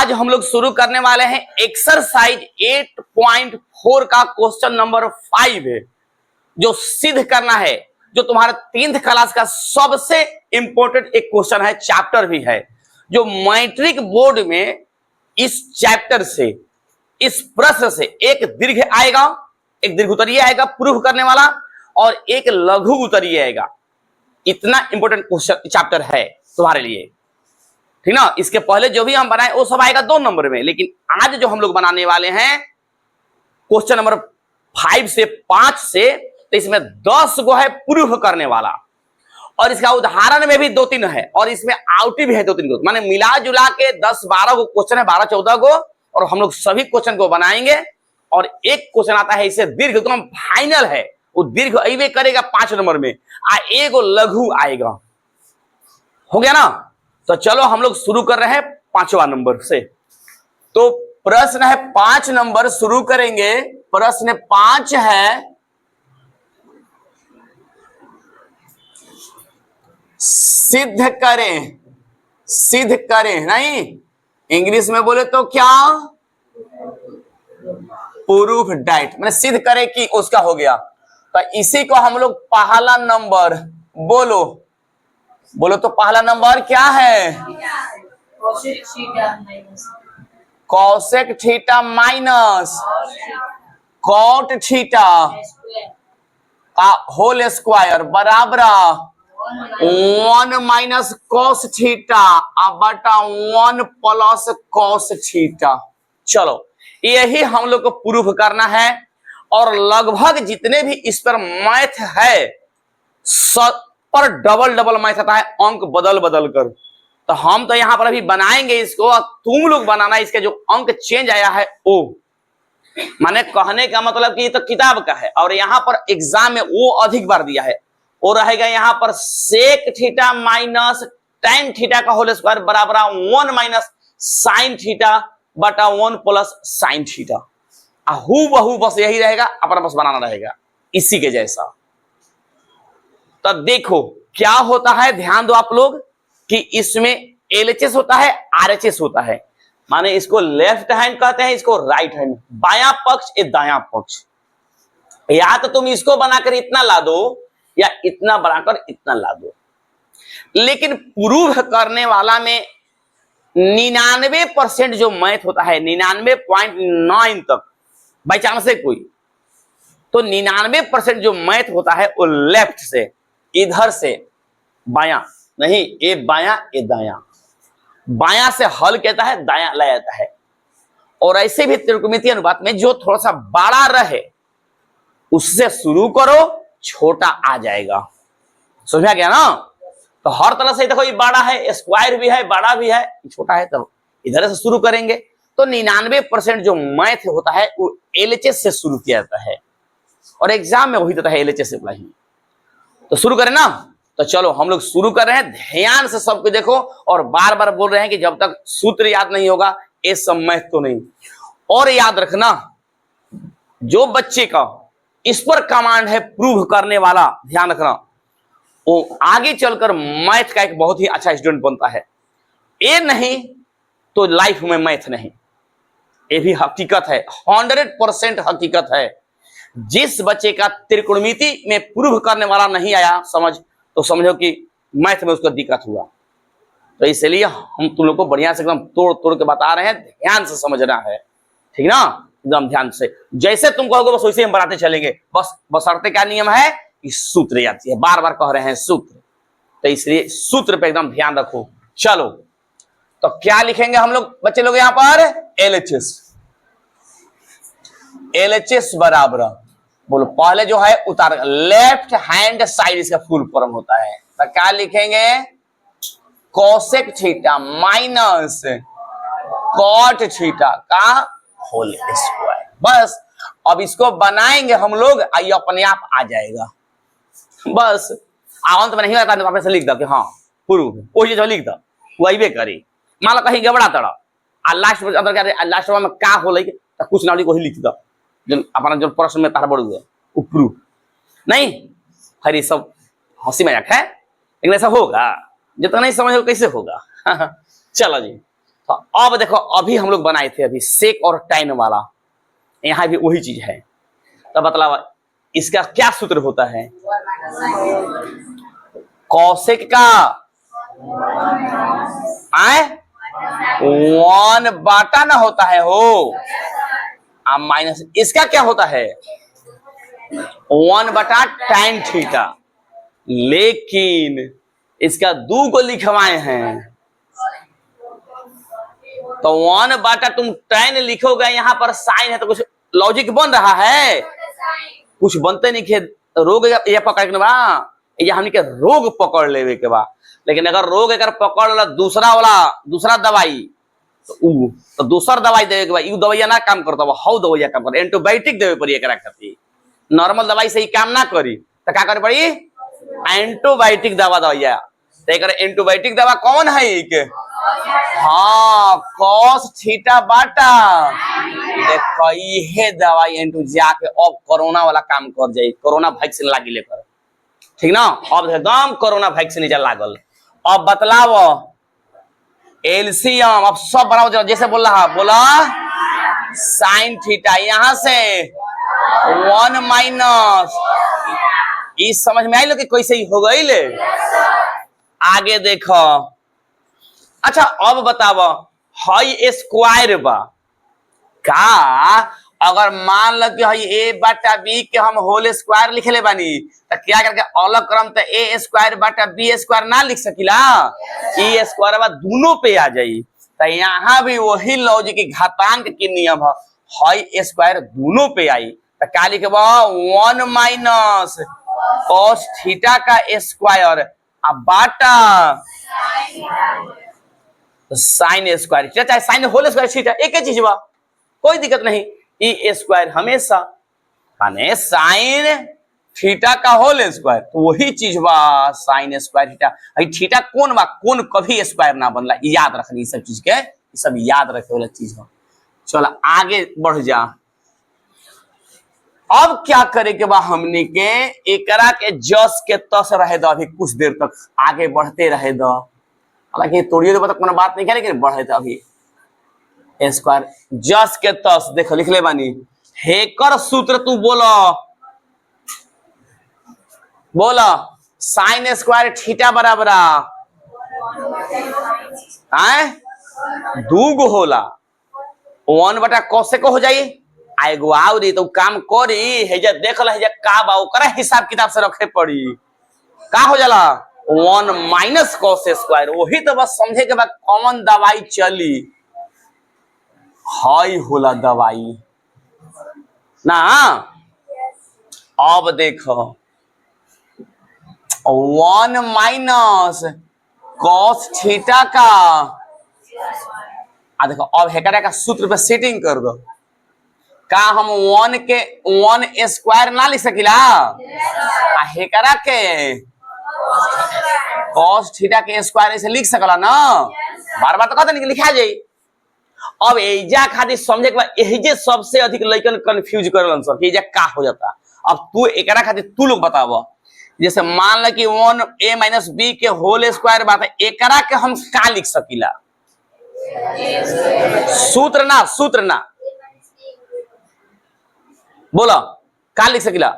आज हम लोग शुरू करने वाले हैं एक्सरसाइज 8.4 का क्वेश्चन नंबर 5 है, जो सिद्ध करना है, जो तुम्हारा 10th क्लास का सबसे इंपॉर्टेंट एक क्वेश्चन है, चैप्टर भी है, जो मैट्रिक बोर्ड में इस चैप्टर से, इस प्रश्न से एक दीर्घ आएगा, एक दीर्घ उत्तरीय आएगा प्रूफ करने वाला, और एक लघु उत्तरीय आएगा। इतना इंपॉर्टेंट क्वेश्चन चैप्टर है तुम्हारे लिए, ठीक ना। इसके पहले जो भी हम बनाए वो सब आएगा 2 नंबर में, लेकिन आज जो हम लोग बनाने वाले हैं क्वेश्चन नंबर 5 से 5 से, तो इसमें 10 गो है प्रूफ करने वाला, और इसका उदाहरण में भी 2-3 है, और इसमें आउटी भी है 2-3 गो, माने मिला जुला के 10-12 गो क्वेश्चन है, 12-14 गो, और हम लोग सभी क्वेश्चन को बनाएंगे। और एक क्वेश्चन आता है इसे दीर्घ, एकदम फाइनल है, वो दीर्घ अइबे करेगा 5 नंबर में, एगो लघु आएगा। हो गया ना। तो चलो हम लोग शुरू कर रहे हैं 5वां नंबर से। तो प्रश्न है 5 नंबर, शुरू करेंगे। प्रश्न 5 है, सिद्ध करें, सिद्ध करें, नहीं इंग्लिश में बोले तो क्या, प्रूफ दैट, मैंने सिद्ध करें कि उसका हो गया। तो इसी को हम लोग पहला नंबर, बोलो बोलो तो पहला नंबर क्या है, cosec theta minus cot theta का होल स्क्वायर बराबर 1 माइनस कॉस थीटा बटा 1 प्लस कॉस थीटा। चलो यही हम लोग को प्रूफ करना है, और लगभग जितने भी इस पर मैथ है सब पर डबल मैथ आता है, अंक बदल बदल कर। तो हम तो यहां पर अभी बनाएंगे इसको, और तुम लोग बनाना, इसके जो अंक चेंज आया है वो, माने कहने का मतलब कि ये तो किताब का है, और यहां पर एग्जाम में वो अधिक बार दिया है, वो रहेगा यहां पर sec theta minus tan theta का होल स्क्वायर बराबर 1 माइनस साइन थीटा बटा 1 प्लस साइन थीटा। हूबहू बस यही रहेगा, अपना बस बनाना रहेगा इसी के जैसा। तब देखो क्या होता है, ध्यान दो आप लोग कि इसमें एलएचएस होता है, आरएचएस होता है, माने इसको लेफ्ट हैंड कहते हैं, इसको राइट हैंड, बायां पक्ष ये दायां पक्ष। या तो तुम इसको बनाकर इतना ला दो, या इतना बनाकर इतना ला दो, लेकिन प्रूफ करने वाला में 99% जो मैथ होता है, 99.9 तक बाई चांस से कोई, तो 99% जो मैथ होता है वो लेफ्ट से, इधर से बायां नहीं, ये बायां ये दायां, बायां से हल कहता है, दायां लाया जाता है। और ऐसे भी त्रिकोणमितीय अनुपात में जो थोड़ा सा बड़ा रहे उससे शुरू करो, छोटा आ जाएगा। समझ में आ गया ना। तो हर तरह से देखो, ये बड़ा है, स्क्वायर भी है, बड़ा भी है, छोटा है, तो इधर से शुरू करेंगे। तो 99% जो मैथ होता है वो एलएचएस से शुरू किया जाता है, और एग्जाम में वही देता है एलएचएस से ही। तो शुरू करें ना। तो चलो हम लोग शुरू कर रहे हैं, ध्यान से सबको देखो, और बार बार बोल रहे हैं कि जब तक सूत्र याद नहीं होगा ये सब मैथ तो नहीं। और याद रखना, जो बच्चे का इस पर कमांड है प्रूव करने वाला, ध्यान रखना, वो आगे चलकर मैथ का एक बहुत ही अच्छा स्टूडेंट बनता है। ये नहीं तो लाइफ में मैथ नहीं, ये भी हकीकत है, 100% हकीकत है। जिस बच्चे का त्रिकोणमिति में प्रूव करने वाला नहीं आया समझ, तो समझो कि मैथ में उसको दिक्कत हुआ। तो इसलिए हम तुम लोग को बढ़िया से एकदम तोड़ तोड़ के बता रहे हैं, ध्यान से समझना है, ठीक ना, एकदम ध्यान से। जैसे तुम कहोगे बस वैसे हम बढ़ाते चलेंगे, बस बशर्ते क्या नियम है कि सूत्र याद है, बार बार कह रहे हैं सूत्र, तो इसलिए सूत्र पे एकदम ध्यान रखो। चलो तो क्या लिखेंगे हम लोग बच्चे लोग यहाँ पर, एलएचएस, एलएचएस बराबर, बोलो पहले जो है उतार, लेफ्ट हैंड साइड इसका फुल फॉर्म होता है, तो क्या लिखेंगे, cosec theta minus cot theta का होल स्क्वायर। बस अब इसको बनाएंगे हम लोग, आइए अपने आप आ जाएगा। बस अंत में नहीं आता तो अपने से लिख दो कि हाँ प्रूफ, वही जो लिख दो वही करी। मान लो कहीं गबड़ा तड़ा, लास्ट में अंदर क्या, लास्ट में क्या हो तो कुछ ना वही लिख दो, जो अपना जो प्रश्न में तार बढ़ गया वो प्रूफ नहीं। हरी सब हंसी मजाक है, लेकिन ऐसा होगा, जितना नहीं समझ कैसे होगा। चलो जी, तो अब देखो अभी हम लोग बनाए थे अभी सेक और टाइन वाला, यहाँ भी वही चीज है। तो मतलब इसका क्या सूत्र होता है? कौशिक का आए 1 ना होता है हो, माइनस इसका क्या होता है 1/tan थीटा, लेकिन इसका 2 को लिखवाए हैं तो 1 तुम tan लिखोगे, यहाँ पर साइन है तो कुछ लॉजिक बन रहा है, कुछ बनते नहीं खे। रोग ये पकड़ के बा, ये हमनी के रोग पकड़ लेवे के बा। लेकिन अगर रोग अगर पकड़ ला दूसरा दवाई तो दूसर दवाई देवे के बा, यू दवाइया ना काम करता, हाउ दवाइया काम कर, एंटीबायोटिक देवे पड़ी एकरा खातिर। नॉर्मल दवाई से ही काम ना करी तो क्या करे पड़ी? एंटीबायोटिक दवा दवाइया। तो एक एंटीबायोटिक दवा कौन है एक? हाँ, कॉस थीटा बाटा। देखो ये दवाई एंटू जाके अब कोरोना वाला काम कर जाए, कोरोना वैक्सीन लागी लेकर, ठीक ना। अब एकदम कोरोना वैक्सीन लागल। अब बतलाव एलसीएम, अब सब बनाओ जैसे बोल रहा, बोला साइन थीटा यहां से 1 माइनस, इस समझ में आई लो कि कैसे ही हो गई ले। आगे देखो, अच्छा अब बताव हई स्क्वायर बा का, अगर मान लो कि हई a बटा b के हम होल स्क्वायर लिखले बानी तो क्या करके अलग क्रम तो a स्क्वायर बटा b स्क्वायर ना लिख सकिला, e स्क्वायर बा दोनों पे आ जाई। तो यहाँ भी वही लॉजिक घातांक के नियम है, हई स्क्वायर दोनों पे आई तो क्या लिखबा 1 माइनस कॉस थीटा का स्क्वायर बाटा साइन स्क्वायर, चाहे साइन होल स्क्वायर थीटा एक ही चीज बा, कोई दिक्कत नहीं। ई स्क्वायर हमेशा माने साइन थीटा का होल स्क्वायर, तो वही चीज बा साइन स्क्वायर थीटा। थीटा कौन बा, कौन कभी स्क्वायर ना बनला, याद रखनी सब चीज के, सब याद रखे वाला चीज हो। चलो आगे बढ़ जा। अब क्या करे के बा हमने के एकरा के जस के तस रहे दो, अभी कुछ देर तक आगे बढ़ते रहे दो। हालांकि तोड़िए तो कोनो बात नहीं है, लेकिन बढ़े तो अभी स्क्वायर जस के तस देखो लिख ले बानी। हेकर सूत्र तू बोला साइन स्क्वायर थीटा बराबर दूगो होला 1/cos को हो जाई। एगो आवरी तो काम करी हेजा देख ल हेजा का बा, ओकरा हिसाब किताब से रखे पड़ी। का हो जाला 1 माइनस cos स्क्वायर, वही तो बस समझे के बाद कॉमन दवाई चली, हाई होला दवाई ना। अब देखो 1 माइनस cos थीटा का, देखो अब हेकरा का सूत्र पे सेटिंग कर दो। का हम 1 के 1 स्क्वायर ना लिख सकिला, हेकरा के cos थीटा के स्क्वायर ऐसे लिख सकला ना, बार बार तो कहते नहीं लिखा जाई। अब एजा खातिर समझे के बाद एजे सबसे अधिक लइकन कंफ्यूज करलन सर कि एजा का हो जाता। अब तू एकरा खातिर तू लोग बताव, जैसे मान ल कि 1a माइनस b के होल स्क्वायर बात है, एकरा के हम का लिख सकिला? सूत्र ना बोला का लिख सकिला?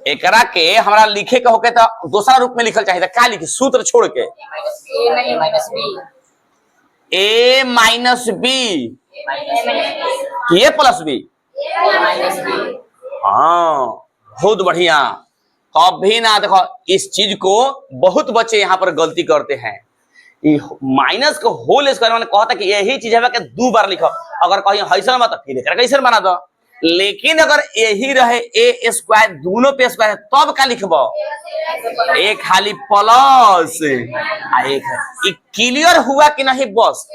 एकरा के हमरा लिखे के होके तो दूसरा रूप में लिखल चाहिए, का लिखी सूत्र छोड़ के a माइनस b ये प्लस b। हाँ बहुत बढ़िया। कभी ना देखो इस चीज को बहुत बच्चे यहाँ पर गलती करते हैं, माइनस को होल स्क्वायर मैंने कहता कि यही चीज है कि 2 बार लिखो, अगर कहीं ऐसा मत फिर कैसे बना दो। लेकिन अगर यही रहे ए स्क्वायर दोनों पे स्क्वायर तब का लिखबो, एक खाली प्लस एक क्लियर हुआ कि नहीं, बस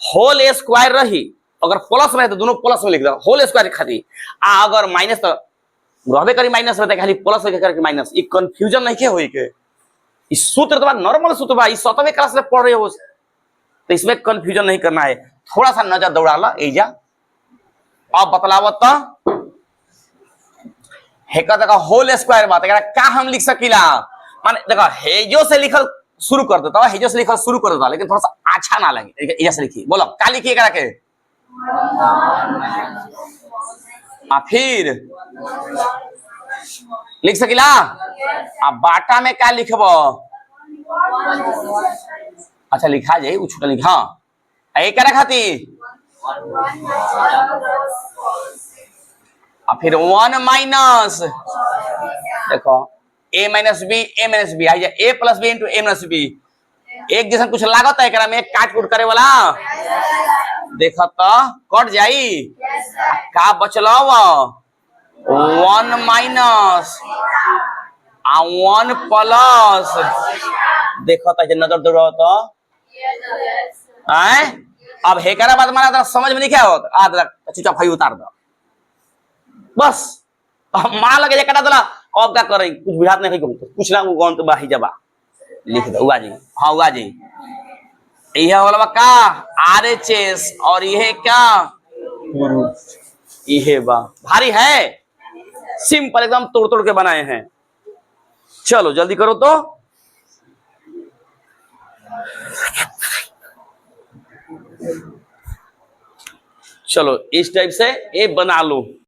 होल स्क्वायर रही, अगर प्लस रहे तो दोनों प्लस में लिख दो होल स्क्वायर खातिर, अगर माइनस तो रहबे करी माइनस रहता खाली प्लस करके माइनस, ये कंफ्यूजन नहीं के होई के। इस सूत्र तो नॉर्मल सूत्र बा, इस 7वीं क्लास में पढ़ रहे हो तो इसमें कंफ्यूजन नहीं करना है, थोड़ा सा नजर दौड़ा ला एजा। अब बतलावत हेकर देखा होल स्क्वायर बात का हम लिख सकीला, माने देखा हेजो से लिखल शुरू कर देता है, से लिखा शुरू कर देता, लेकिन थोड़ा सा अच्छा ना लगे, एजा से लिखिए, बोलो का लिखिए करा के। फिर लिख सकिला। अब बाटा में क्या लिखब, अच्छा लिखा जाए उ छोटा लिखा ए करा खाती। फिर 1 माइनस, देखो a minus b, a minus b, आई a plus b into a minus b, एक जैसा कुछ लागत है एकरा में काट कूट करे वाला, देखो तो कट जाई, का बचलो 1 माइनस 1 प्लस, देखो तो नजर दौड़ो तो आए। अब हेकरा बाद मारा समझ में नहीं क्या होता, आधा चुपचाप भाई उतार दो बस। अब मान लगे जे कटा दला, अब क्या करें कुछ बुझात नहीं, कुछ ना कौन तो बाही जबा लिख दो उगा जी। हाँ उगा जी, यह वाला का RHS और यह क्या यह बा भारी है, सिंपल एकदम तोड़ तोड़ के बनाए हैं। चलो जल्दी करो तो, चलो इस टाइप से ये बना लो।